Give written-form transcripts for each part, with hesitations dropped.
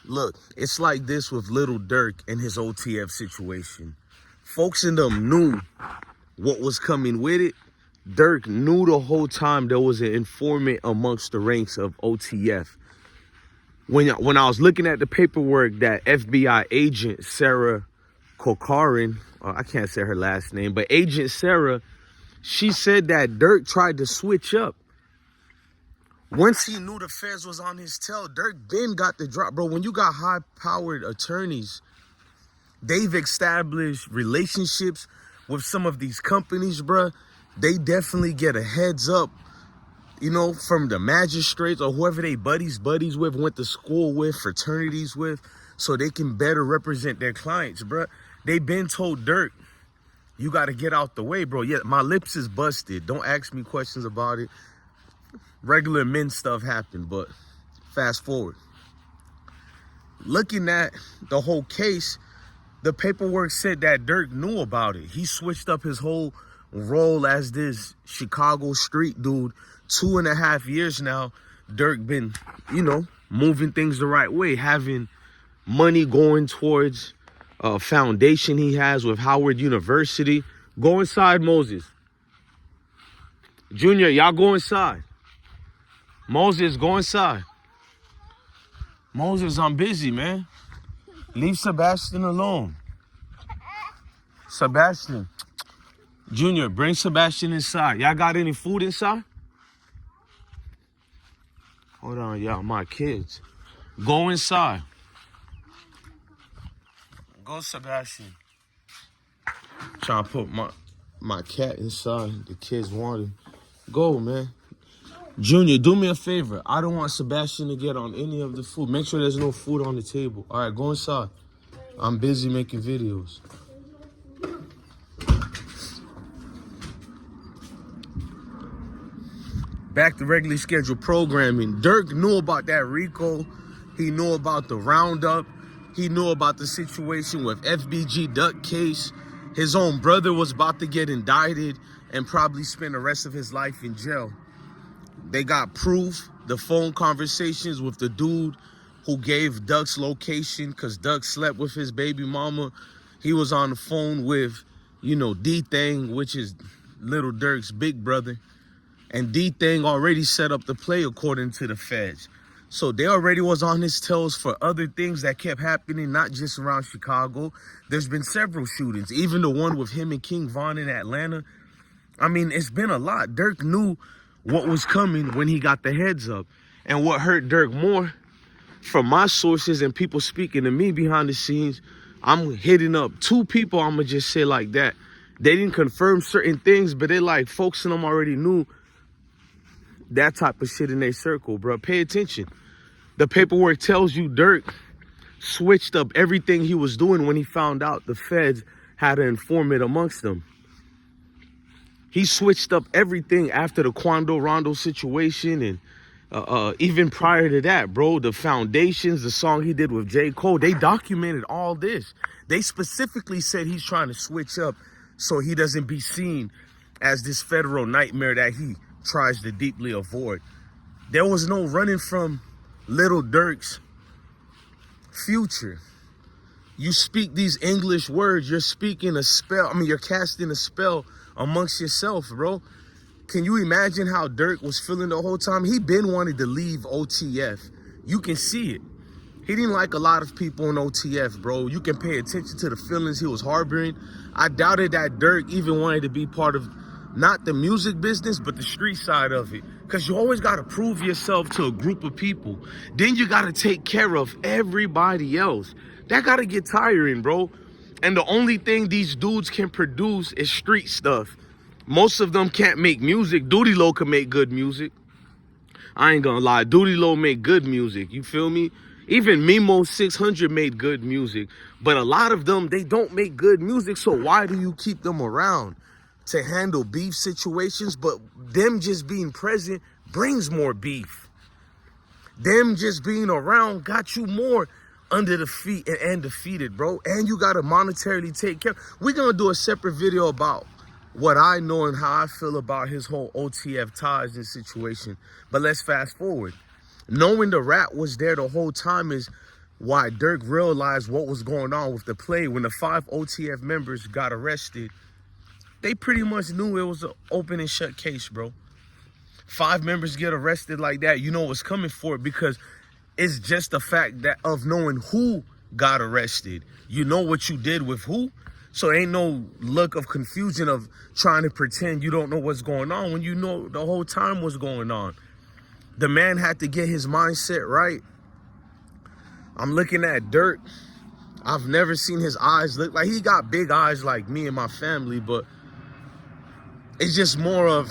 Look, it's like this with Little Durk and his OTF situation. Folks in them knew what was coming with it. Durk knew the whole time there was an informant amongst the ranks of OTF. When I was looking at the paperwork that FBI agent Sarah Corcoran, I can't say her last name, but Agent Sarah, she said that Durk tried to switch up. Once he knew the feds was on his tail, Durk then got the drop. Bro, when you got high-powered attorneys, they've established relationships with some of these companies, bro. They definitely get a heads up, you know, from the magistrates or whoever they buddies with, went to school with, fraternities with, so they can better represent their clients, bro. They been told Durk, you got to get out the way, bro. Yeah, my lips is busted. Don't ask me questions about it. Regular men stuff happened, but fast forward. Looking at the whole case, the paperwork said that Durk knew about it. He switched up his whole role as this Chicago street dude. 2.5 years now, Durk been, you know, moving things the right way, having money going towards a foundation he has with Howard University. Go inside, Moses. Junior, y'all go inside. Moses, go inside. Moses, I'm busy, man. Leave Sebastian alone. Sebastian. Junior, bring Sebastian inside. Y'all got any food inside? Hold on, y'all, my kids. Go inside. Go, Sebastian. Trying to put my cat inside. The kids want him. Go, man. Junior, do me a favor. I don't want Sebastian to get on any of the food. Make sure there's no food on the table. All right, go inside. I'm busy making videos. Back to regularly scheduled programming. Durk knew about that RICO. He knew about the roundup. He knew about the situation with FBG Duck case. His own brother was about to get indicted and probably spend the rest of his life in jail. They got proof, the phone conversations with the dude who gave Duck's location because Duck slept with his baby mama. He was on the phone with, you know, D-Thing, which is Little Durk's big brother. And D-Thing already set up the play according to the feds. So they already was on his tails for other things that kept happening, not just around Chicago. There's been several shootings, even the one with him and King Von in Atlanta. I mean, it's been a lot. Durk knew what was coming when he got the heads up. And what hurt Durk more, from my sources and people speaking to me behind the scenes, I'm hitting up two people, I'm going to just say like that. They didn't confirm certain things, but they like, folks in them already knew that type of shit in their circle, bro. Pay attention. The paperwork tells you Durk switched up everything he was doing when he found out the feds had an informant amongst them. He switched up everything after the Quando Rondo situation and even prior to that, bro. The Foundations, the song he did with J. Cole, they documented all this. They specifically said he's trying to switch up so he doesn't be seen as this federal nightmare that he tries to deeply avoid. There was no running from Little Durk's future. You speak these English words, you're speaking a spell. I mean, you're casting a spell amongst yourself, bro. Can you imagine how Durk was feeling the whole time? He been wanting to leave OTF. You can see it. He didn't like a lot of people in OTF, bro. You can pay attention to the feelings he was harboring. I doubted that Durk even wanted to be part of not the music business, but the street side of it. Because you always got to prove yourself to a group of people. Then you got to take care of everybody else. That got to get tiring, bro. And the only thing these dudes can produce is street stuff. Most of them can't make music. Duty Low can make good music. I ain't gonna lie. Duty Low make good music. You feel me? Even Mimo 600 made good music. But a lot of them, they don't make good music. So why do you keep them around? To handle beef situations? But them just being present brings more beef. Them just being around got you more under the feet and defeated, bro. And you got to monetarily take care. We're going to do a separate video about what I know and how I feel about his whole OTF ties and situation. But let's fast forward. Knowing the rat was there the whole time is why Durk realized what was going on with the play when the 5 OTF members got arrested. They pretty much knew it was an open and shut case, bro. 5 members get arrested like that, you know what's coming for it, because it's just the fact that of knowing who got arrested. You know what you did with who. So ain't no look of confusion of trying to pretend you don't know what's going on when you know the whole time what's going on. The man had to get his mindset right. I'm looking at Durk. I've never seen his eyes look like, he got big eyes like me and my family, but it's just more of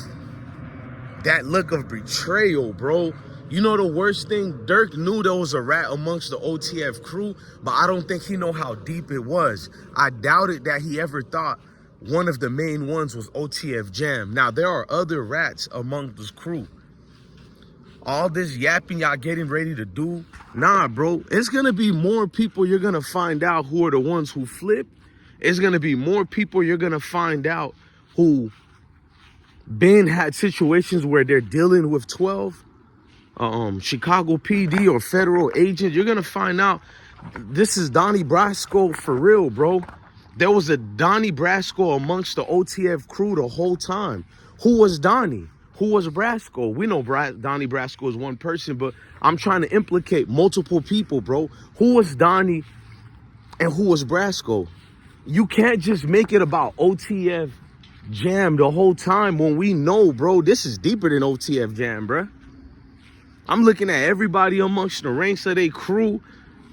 that look of betrayal, bro. You know the worst thing? Durk knew there was a rat amongst the OTF crew, but I don't think he know how deep it was. I doubted that he ever thought one of the main ones was OTF Jam. Now, there are other rats among this crew. All this yapping y'all getting ready to do, nah, bro. It's going to be more people you're going to find out who are the ones who flip. It's going to be more people you're going to find out who been had situations where they're dealing with 12 Chicago PD or federal agent. You're gonna find out this is Donnie Brasco for real, bro. There was a Donnie Brasco amongst the OTF crew the whole time. Who was Donnie? Who was Brasco? We know Donnie Brasco is one person, but I'm trying to implicate multiple people, bro. Who was Donnie and who was Brasco? You can't just make it about OTF Jam the whole time when we know, bro, this is deeper than OTF Jam, bro. I'm looking at everybody amongst the ranks of their crew.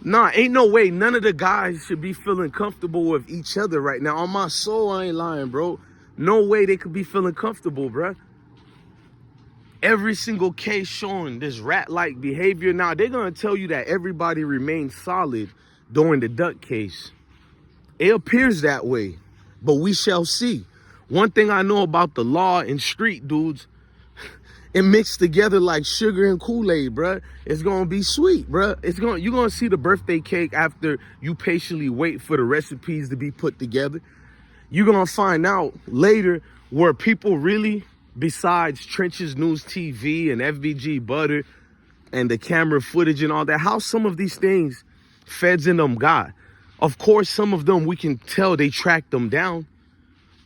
Nah, ain't no way none of the guys should be feeling comfortable with each other right now. On my soul, I ain't lying, bro. No way they could be feeling comfortable, bro. Every single case showing this rat-like behavior. Now, they're going to tell you that everybody remained solid during the Duck case. It appears that way, but we shall see. One thing I know about the law and street dudes, it mixed together like sugar and Kool-Aid, bruh. It's gonna be sweet, bruh. You're gonna see the birthday cake after you patiently wait for the recipes to be put together. You're gonna find out later where people really, besides Trenches News TV and FBG Butter and the camera footage and all that, how some of these things feds in them got. Of course, some of them we can tell they tracked them down.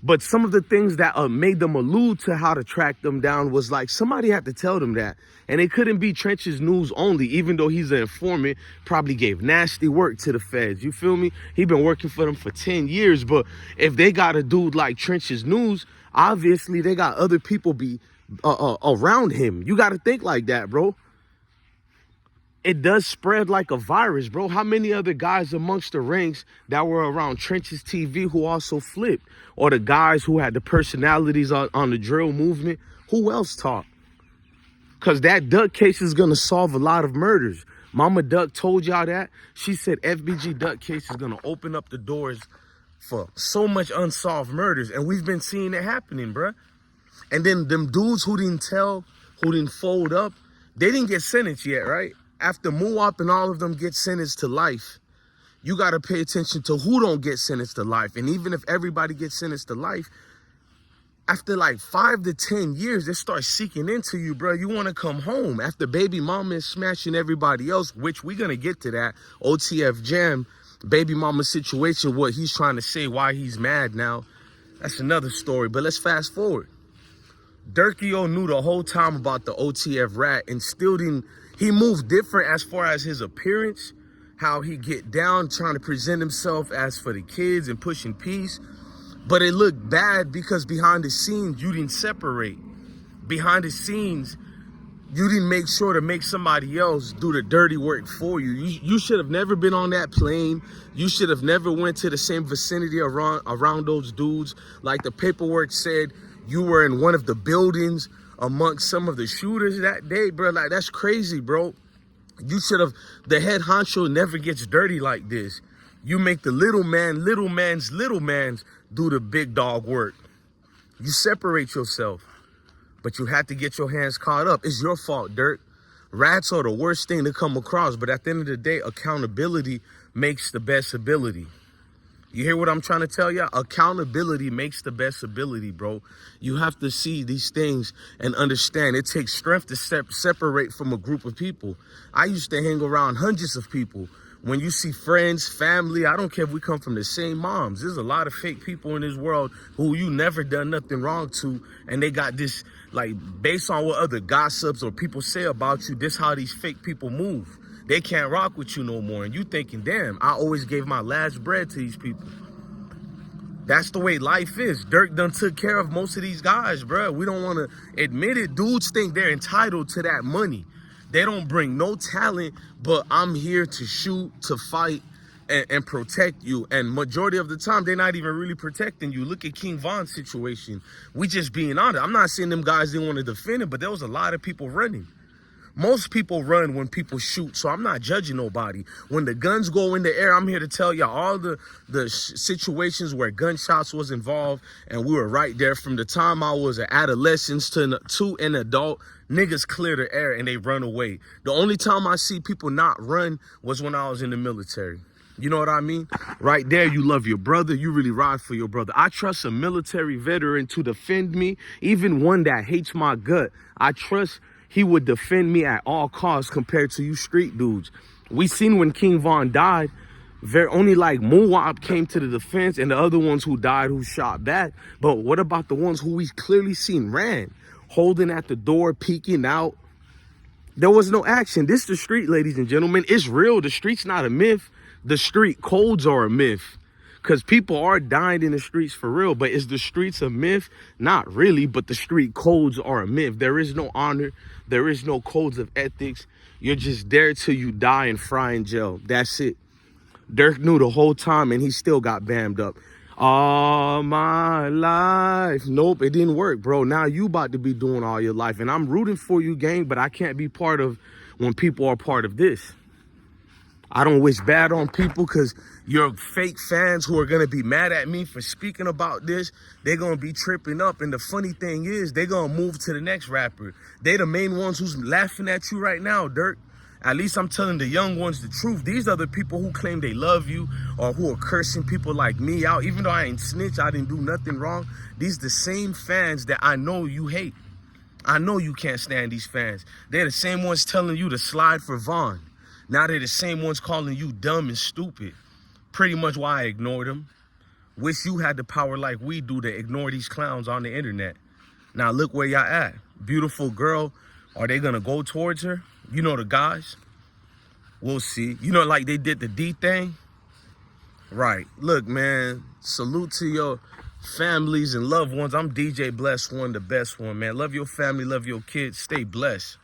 But some of the things that made them allude to how to track them down was like somebody had to tell them that. And it couldn't be Trenches News only, even though he's an informant, probably gave nasty work to the feds. You feel me? He been working for them for 10 years. But if they got a dude like Trenches News, obviously they got other people be around him. You got to think like that, bro. It does spread like a virus, bro. How many other guys amongst the ranks that were around Trenches TV who also flipped? Or the guys who had the personalities on the drill movement? Who else talked? Because that Duck case is going to solve a lot of murders. Mama Duck told y'all that. She said FBG Duck case is going to open up the doors for so much unsolved murders. And we've been seeing it happening, bruh. And then them dudes who didn't tell, who didn't fold up, they didn't get sentenced yet, right? After Muwap and all of them get sentenced to life, you got to pay attention to who don't get sentenced to life. And even if everybody gets sentenced to life, after like 5 to 10 years, they start seeking into you, bro. You want to come home after baby mama is smashing everybody else, which we're going to get to that. OTF Jam, baby mama situation, what he's trying to say, why he's mad now. That's another story, but let's fast forward. Durkio knew the whole time about the OTF rat and still didn't. He moved different as far as his appearance, how he get down, trying to present himself as for the kids and pushing peace. But it looked bad because behind the scenes, you didn't separate. Behind the scenes, you didn't make sure to make somebody else do the dirty work for you. You should have never been on that plane. You should have never went to the same vicinity around those dudes. Like the paperwork said, you were in one of the buildings amongst some of the shooters that day, bro. Like, that's crazy, bro. You should have, the head honcho never gets dirty like this. You make the little man's do the big dog work. You separate yourself, but you have to get your hands caught up. It's your fault, Durk. Rats are the worst thing to come across, but at the end of the day, accountability makes the best ability. You hear what I'm trying to tell you? Accountability makes the best ability, bro. You have to see these things and understand it takes strength to separate from a group of people. I used to hang around hundreds of people, When you see friends, family, I don't care if we come from the same moms. There's a lot of fake people in this world who you never done nothing wrong to, and they got this, like, based on what other gossips or people say about you, this how these fake people move. They can't rock with you no more, and you thinking, damn, I always gave my last bread to these people. That's the way life is. Durk done took care of most of these guys, bro. We don't want to admit it. Dudes think they're entitled to that money. They don't bring no talent, but I'm here to shoot, to fight, and protect you. And majority of the time, they're not even really protecting you. Look at King Von's situation. We just being honest. I'm not saying them guys didn't want to defend him, but there was a lot of people running. Most people run when people shoot, so I'm not judging nobody. When the guns go in the air, I'm here to tell you all the situations where gunshots was involved, and we were right there from the time I was an adolescent to an adult. Niggas clear the air and they run away. The only time I see people not run was when I was in the military. You know what I mean? Right there, you love your brother. You really ride for your brother. I trust a military veteran to defend me, even one that hates my gut. I trust he would defend me at all costs compared to you street dudes. We seen when King Von died, only like Muwab came to the defense and the other ones who died who shot back. But what about the ones who we clearly seen ran? Holding at the door, peeking out. There was no action. This is the street, ladies and gentlemen. It's real. The street's not a myth. The street codes are a myth. Because people are dying in the streets for real. But is the streets a myth? Not really, but the street codes are a myth. There is no honor. There is no codes of ethics. You're just there till you die and fry in jail. That's it. Durk knew the whole time and he still got bammed up. All my life. Nope, it didn't work, bro. Now you about to be doing all your life. And I'm rooting for you, gang, but I can't be part of when people are part of this. I don't wish bad on people because your fake fans who are going to be mad at me for speaking about this, they're going to be tripping up. And the funny thing is, they're going to move to the next rapper. They the main ones who's laughing at you right now, Durk. At least I'm telling the young ones the truth. These are the people who claim they love you or who are cursing people like me out. Even though I ain't snitch, I didn't do nothing wrong. These the same fans that I know you hate. I know you can't stand these fans. They're the same ones telling you to slide for Von. Now they're the same ones calling you dumb and stupid. Pretty much why I ignored them. Wish you had the power like we do to ignore these clowns on the internet. Now look where y'all at. Beautiful girl. Are they gonna go towards her? You know the guys. We'll see. You know, like they did the D thing. Right. Look, man. Salute to your families and loved ones. I'm DJ Bless One, the best one, man. Love your family, love your kids. Stay blessed.